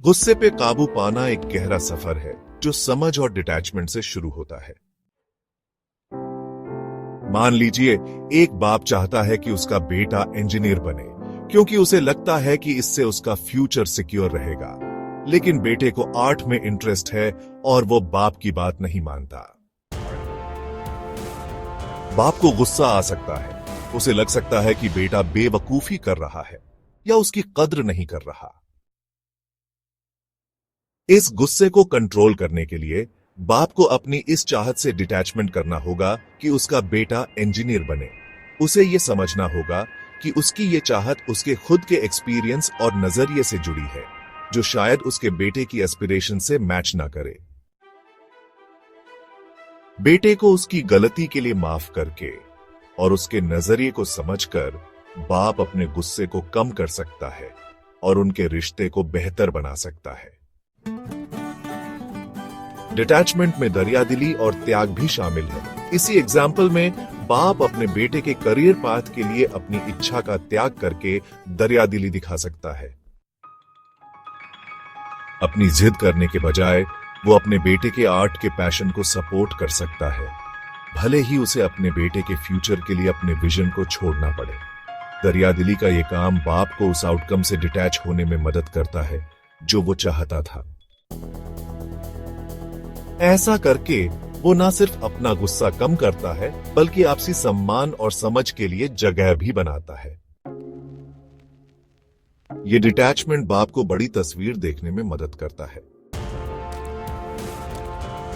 गुस्से पे काबू पाना एक गहरा सफर है जो समझ और डिटैचमेंट से शुरू होता है। मान लीजिए एक बाप चाहता है कि उसका बेटा इंजीनियर बने क्योंकि उसे लगता है कि इससे उसका फ्यूचर सिक्योर रहेगा, लेकिन बेटे को आर्ट में इंटरेस्ट है और वो बाप की बात नहीं मानता। बाप को गुस्सा आ सकता है, उसे लग सकता है कि बेटा बेवकूफी कर रहा है या उसकी कद्र नहीं कर रहा। इस गुस्से को कंट्रोल करने के लिए बाप को अपनी इस चाहत से डिटैचमेंट करना होगा कि उसका बेटा इंजीनियर बने। उसे यह समझना होगा कि उसकी ये चाहत उसके खुद के एक्सपीरियंस और नजरिए से जुड़ी है, जो शायद उसके बेटे की एस्पिरेशन से मैच ना करे। बेटे को उसकी गलती के लिए माफ करके और उसके नजरिए को समझकर बाप अपने गुस्से को कम कर सकता है और उनके रिश्ते को बेहतर बना सकता है। डिटैचमेंट में दरियादिली और त्याग भी शामिल है। इसी एग्जाम्पल में बाप अपने बेटे के करियर पाथ के लिए अपनी इच्छा का त्याग करके दरियादिली दिखा सकता है। अपनी जिद करने के बजाय वो अपने बेटे के आर्ट के पैशन को सपोर्ट कर सकता है, भले ही उसे अपने बेटे के फ्यूचर के लिए अपने विजन को छोड़ना पड़े। दरियादिली का ये काम बाप को उस आउटकम से डिटैच होने में मदद करता है जो वो चाहता था। ऐसा करके वो ना सिर्फ अपना गुस्सा कम करता है बल्कि आपसी सम्मान और समझ के लिए जगह भी बनाता है। ये डिटैचमेंट बाप को बड़ी तस्वीर देखने में मदद करता है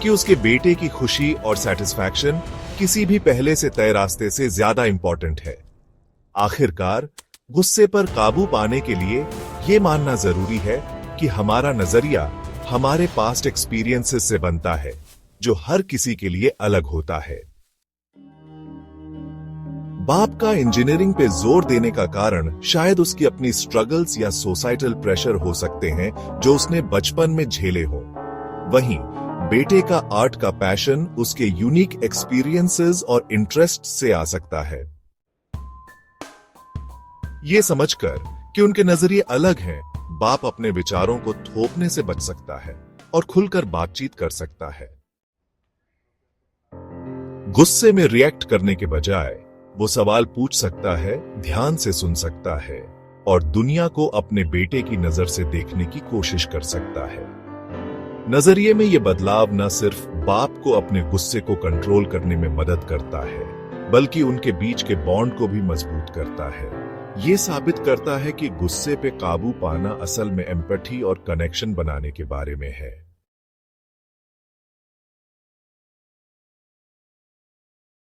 कि उसके बेटे की खुशी और सेटिस्फैक्शन किसी भी पहले से तय रास्ते से ज्यादा इंपॉर्टेंट है। आखिरकार गुस्से पर काबू पाने के लिए यह मानना जरूरी है कि हमारा नजरिया हमारे पास्ट एक्सपीरियंसेस से बनता है, जो हर किसी के लिए अलग होता है। बाप का इंजीनियरिंग पे जोर देने का कारण शायद उसकी अपनी स्ट्रगल्स या सोसाइटल प्रेशर हो सकते हैं जो उसने बचपन में झेले हो। वहीं बेटे का आर्ट का पैशन उसके यूनिक एक्सपीरियंसेस और इंटरेस्ट से आ सकता है। ये समझकर कि उनके नजरिए अलग हैं, बाप अपने विचारों को थोपने से बच सकता है और खुलकर बातचीत कर सकता है। गुस्से में रिएक्ट करने के बजाय वो सवाल पूछ सकता है, ध्यान से सुन सकता है और दुनिया को अपने बेटे की नजर से देखने की कोशिश कर सकता है। नजरिए में ये बदलाव न सिर्फ बाप को अपने गुस्से को कंट्रोल करने में मदद करता है, बल्कि उनके बीच के बॉन्ड को भी मजबूत करता है। ये साबित करता है कि गुस्से पे काबू पाना असल में एम्पैथी और कनेक्शन बनाने के बारे में है।